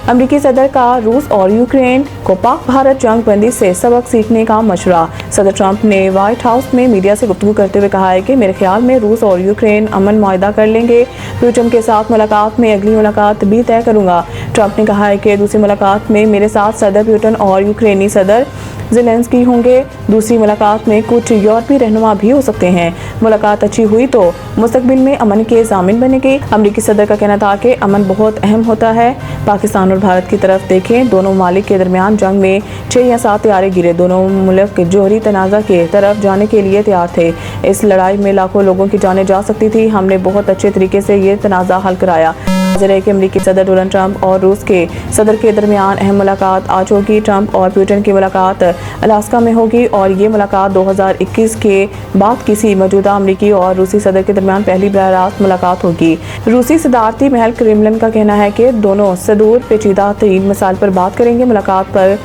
अमेरिकी सदर का रूस और यूक्रेन को पाक भारत जंग बंदी से सबक सीखने का मशवरा। सदर ट्रंप ने व्हाइट हाउस में मीडिया से गुफ्तगू करते हुए कहा है कि मेरे ख्याल में रूस और यूक्रेन अमन मुआहदा कर लेंगे। पुतिन के साथ मुलाकात में अगली मुलाकात भी तय करूंगा। ट्रंप ने कहा है कि दूसरी मुलाकात में मेरे साथ सदर पुतिन और यूक्रेनी सदर ज़ेलेंस्की होंगे। दूसरी मुलाकात में कुछ यूरोपीय रहनुमा भी हो सकते हैं। मुलाकात अच्छी हुई तो मुस्तकबिल में अमन के ज़ामिन बनेगी। अमेरिकी सदर का कहना था कि अमन बहुत अहम होता है। पाकिस्तान और भारत की तरफ देखें, दोनों ममालिक के दरमियान जंग में 6 या 7 तैयारे गिरे। दोनों मुल्क जोहरी तनाज़ा के तरफ जाने के लिए तैयार थे। इस लड़ाई में लाखों लोगों की जानें जा सकती थी। हमने बहुत अच्छे तरीके से ये तनाज़ा हल कराया। है कि अमेरिकी सदर डोनाल्ड ट्रंप और रूस के सदर के दरमियान अहम मुलाकात आज होगी। ट्रंप और पुतिन की मुलाकात अलास्का में होगी और ये मुलाकात 2021 के बाद किसी मौजूदा अमेरिकी और रूसी सदर के दरमियान पहली बराह रास्त मुलाकात होगी। रूसी सदारती महल क्रेमलिन का कहना है कि दोनों सदूर पेचीदा तरीन मसाइल पर बात करेंगे। मुलाकात पर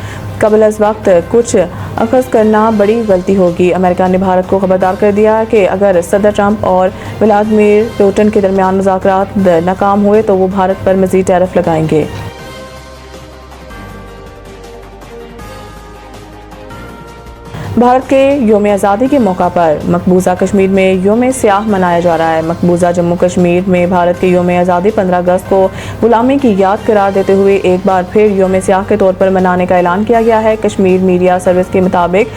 कबल अज़ वक्त कुछ अखज़ करना बड़ी गलती होगी। अमेरिका ने भारत को खबरदार कर दिया कि अगर सदर ट्रंप और व्लादिमीर पुतिन के दरमियान मुज़ाकरात नाकाम हुए तो वो भारत पर मज़ीद टैरिफ लगाएंगे। भारत के योम आज़ादी के मौका पर मकबूजा कश्मीर में योम स्याह मनाया जा रहा है। मकबूजा जम्मू कश्मीर में भारत के योम आज़ादी 15 अगस्त को गुलामी की याद करार देते हुए एक बार फिर योम स्याह के तौर पर मनाने का ऐलान किया गया है। कश्मीर मीडिया सर्विस के मुताबिक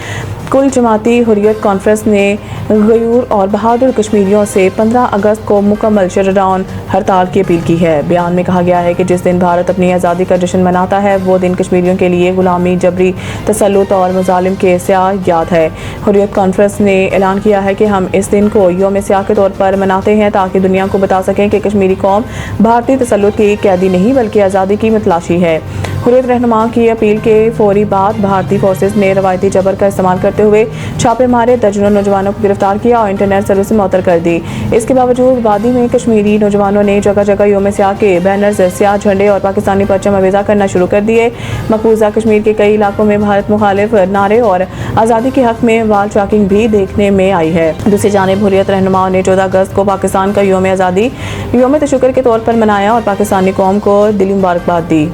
कुल जमाती हुर्रियत कॉन्फ्रेंस ने गयूर और बहादुर कश्मीरियों से 15 अगस्त को मुकम्मल शटडाउन हड़ताल की अपील की है। बयान में कहा गया है कि जिस दिन भारत अपनी आज़ादी का जश्न मनाता है वो दिन कश्मीरियों के लिए गुलामी, जबरी तसल्लुत और मुजालिम के स्याह याद है। हुर्रियत कॉन्फ्रेंस ने ऐलान किया है कि हम इस दिन को योम स्याह के तौर पर मनाते हैं ताकि दुनिया को बता सकें कि कश्मीरी कौम भारतीय तसल्लुत की कैदी नहीं बल्कि आज़ादी की मतलाशी है। हुर्रियत रहनुमा की अपील के फौरी बाद भारतीय फोर्सेज ने रवायती जबर का इस्तेमाल करते हुए छापे मारे, दर्जनों नौजवानों को गिरफ्तार किया और इंटरनेट सर्विस मुअत्तल कर दी। इसके बावजूद वादी में कश्मीरी नौजवानों ने जगह जगह योम स्याह के बैनर्स, स्याह झंडे और पाकिस्तानी परचम अवेजा करना शुरू कर दिए। मकबूजा कश्मीर के कई इलाकों में भारत मुखालिफ नारे और आज़ादी के हक में वाल चॉकिंग भी देखने में आई है। दूसरी जानिब हुर्रियत रहनुमाओं ने 14 अगस्त को पाकिस्तान का योम आज़ादी योम तशक्कुर के तौर पर मनाया और पाकिस्तानी कौम को दिली मुबारकबाद दी।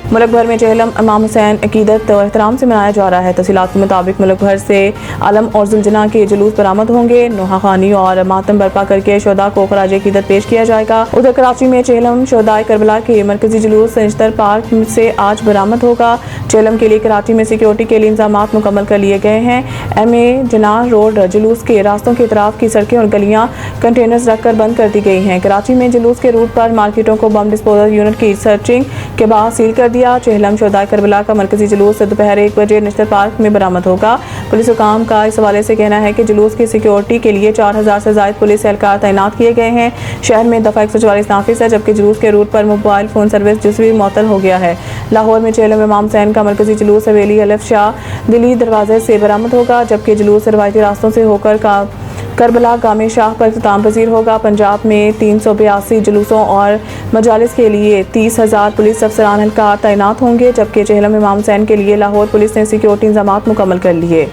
मुल्क भर में चेहलम इमाम हुसैन अकीदत और एहतराम से मनाया जा रहा है। तफसीलात के मुताबिक मुल्क भर से आलम और जुलजना के जुलूस बरामद होंगे। नोहाखानी और मातम बर्पा करके शोदा को खराज अकीदत पेश किया जाएगा। उधर कराची में चेहलम शोदाए करबला के मरकजी जुलूस संजतर पार्क से आज बरामद होगा। चेहलम के लिए कराची में सिक्योरिटी के लिए इंतजाम मुकम्मल कर लिए गए हैं। MA जनाह रोड जुलूस के रास्तों के इतराफ की सड़कें और गलियां कंटेनर्स रखकर बंद कर दी गई हैं। कराची में जुलूस के रूट पर मार्केटों को बम डिस्पोजल यूनिट की सर्चिंग के बाद सील कर दिया। चेहलम शोदाए करबला का मरकजी जुलूस दोपहर 1 बजे निश्तर पार्क में बरामद होगा। पुलिस हुकाम का इस हवाले से कहना है कि जुलूस की सिक्योरिटी के लिए 4000 से ज़ायद पुलिस एहलकार तैनात किए गए हैं। शहर में दफ़ा 144 नाफिज है, जबकि जुलूस के रूट पर मोबाइल फ़ोन सर्विस जुज़वी मुअत्तल हो गया है। लाहौर में चेहलम इमाम हुसैन का मरकजी जुलूस हवेली अलिफ शाह दिल्ली दरवाजे से बरामद होगा, जबकि जुलूस रवायती रास्तों से होकर करबला गामे शाह पर इख्तिताम पजीर होगा। पंजाब में 382 जुलूसों और मजालिस के लिए 30,000 पुलिस अफसरान एहलकार तैनात होंगे, जबकि चेहलम इमाम हुसैन के लिए लाहौर पुलिस ने सिक्योरिटी इंतजाम मुकम्मल कर लिए।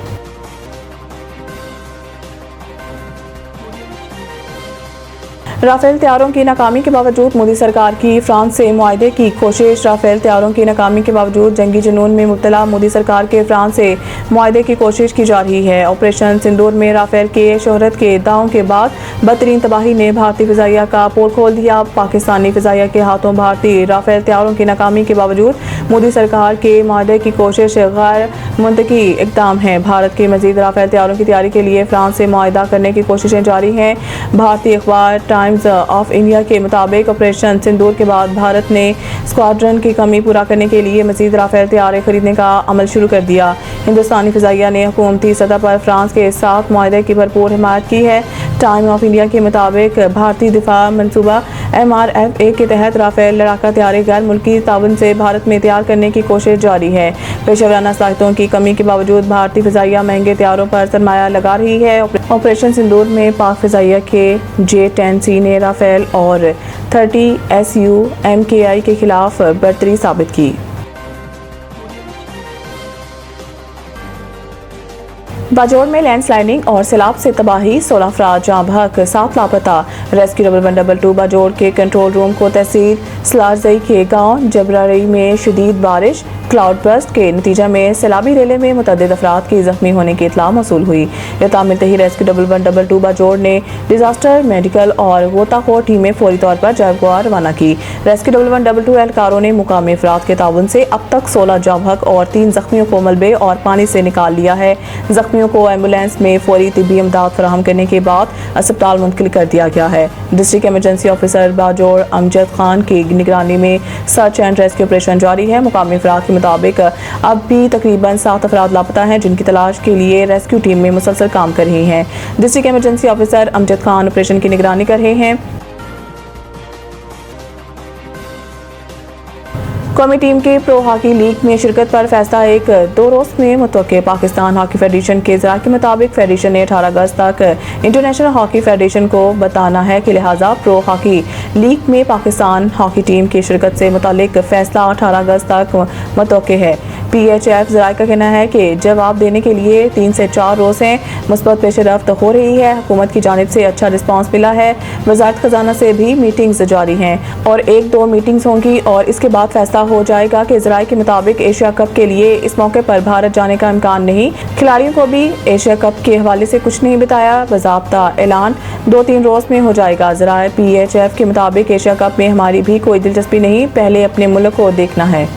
राफेल तैयारों की नाकामी के बावजूद मोदी सरकार की फ्रांस से मुआहदे की कोशिश। राफेल तैयारों की नाकामी के बावजूद जंगी जुनून में मुब्तला मोदी सरकार के फ्रांस से मुआहदे की कोशिश की जा रही है। ऑपरेशन सिंदूर में राफेल के शोहरत के दावों के बाद बदतरीन तबाही ने भारतीय फिजाइया का पोल खोल दिया। पाकिस्तानी फिजाइया के हाथों भारतीय राफेल तैयारों की नाकामी के बावजूद मोदी सरकार के मुआहदे की कोशिश गैर मुंतकी इक़दाम है। भारत के मजीद राफेल तैयारों की तैयारी के लिए फ्रांस से मुआहदा करने की कोशिशें जारी हैं। भारतीय अखबार टाइम्स ऑफ इंडिया के मुताबिक ऑपरेशन सिंदूर के बाद भारत ने स्क्वाड्रन की कमी पूरा करने के लिए मजीद राफेल तैयारे खरीदने का अमल शुरू कर दिया। हिंदुस्तानी फिजाइया ने हुकूमती सतह पर फ्रांस के साथ मुआहदे की भरपूर हिमायत की है। टाइम ऑफ इंडिया के मुताबिक भारतीय दिफा मनसूबा MRFA के तहत राफेल लड़ाका तैयारे गैर मुल्की ताउन से भारत में तैयार करने की कोशिश जारी है। पेशेवराना सलाहियतों की कमी के बावजूद भारतीय फिजाइया महंगे तैयारों पर सरमाया लगा रही है। ऑपरेशन सिंदूर में पाक फिजाइया के J-10C ने राफेल और 30 SU MKI के खिलाफ बर्तरी साबित की। बाजोड़ में लैंडस्लाइडिंग और सैलाब से तबाही, 16 अफराद जहाँ बहक, 7 लापता। रेस्क्यू 1122 बाजोड़ के कंट्रोल रूम को तहसील सलारजई के गांव जबरारी में शदीद बारिश, क्लाउड बर्स्ट के नतीजा में सैलाबी रेले में मुतअद्दिद अफराद के जख्मी होने की इत्तला मौसूल हुई। इत्तला मिलते ही रेस्क्यू 1122 बाजोड़ ने डिजास्टर मेडिकल और गोताखोर टीमें फौरी तौर पर जयगुआ रवाना की। रेस्क्यू 1122 एहलकारों ने मुकामी अफराद के ताउन से अब तक 16 जहाँ बहक और 3 जख्मियों को मलबे और पानी से निकाल लिया है। जख्मियों को एम्बुलेंस में फौरी तिब्बी इमदाद फराहम करने के बाद अस्पताल मुंतकिल कर दिया गया है। District emergency officer Bajaur Amjad Khan की निगरानी में सर्च एंड रेस्क्यू ऑपरेशन जारी है। मुकामी अफराद के मुताबिक अब भी तकरीबन 7 अफराद लापता हैं, जिनकी तलाश के लिए रेस्क्यू टीम में मुसलसल काम कर रही हैं। District emergency officer Amjad Khan operation की निगरानी कर रहे हैं। कौमी टीम के प्रो हॉकी लीग में शिरकत पर फैसला 1-2 रोज में मुतवक्के। पाकिस्तान हॉकी फेडरेशन के ज़रा के मुताबिक फेडरेशन ने 18 अगस्त तक इंटरनेशनल हॉकी फेडरेशन को बताना है कि लिहाजा प्रो हॉकी लीग में पाकिस्तान हॉकी टीम की शिरकत से मुतालिक फैसला 18 अगस्त तक मुतवक्के है। PHF ज़राए का कहना है कि जवाब देने के लिए 3 से 4 रोज हैं। मुस्बत पेशरफ्त हो रही है। हुकूमत की जानिब से अच्छा रिस्पांस मिला है। वज़ारत खजाना से भी मीटिंग्स जारी हैं और 1-2 मीटिंग्स होंगी और इसके बाद फैसला हो जाएगा कि ज़राए के मुताबिक एशिया कप के लिए इस मौके पर भारत जाने का इम्कान नहीं। खिलाड़ियों को भी एशिया कप के हवाले से कुछ नहीं बताया। बाज़ाब्ता ऐलान 2-3 रोज में हो जाएगा। ज़राए PHF के मुताबिक एशिया कप में हमारी भी कोई दिलचस्पी नहीं, पहले अपने मुल्क को देखना है।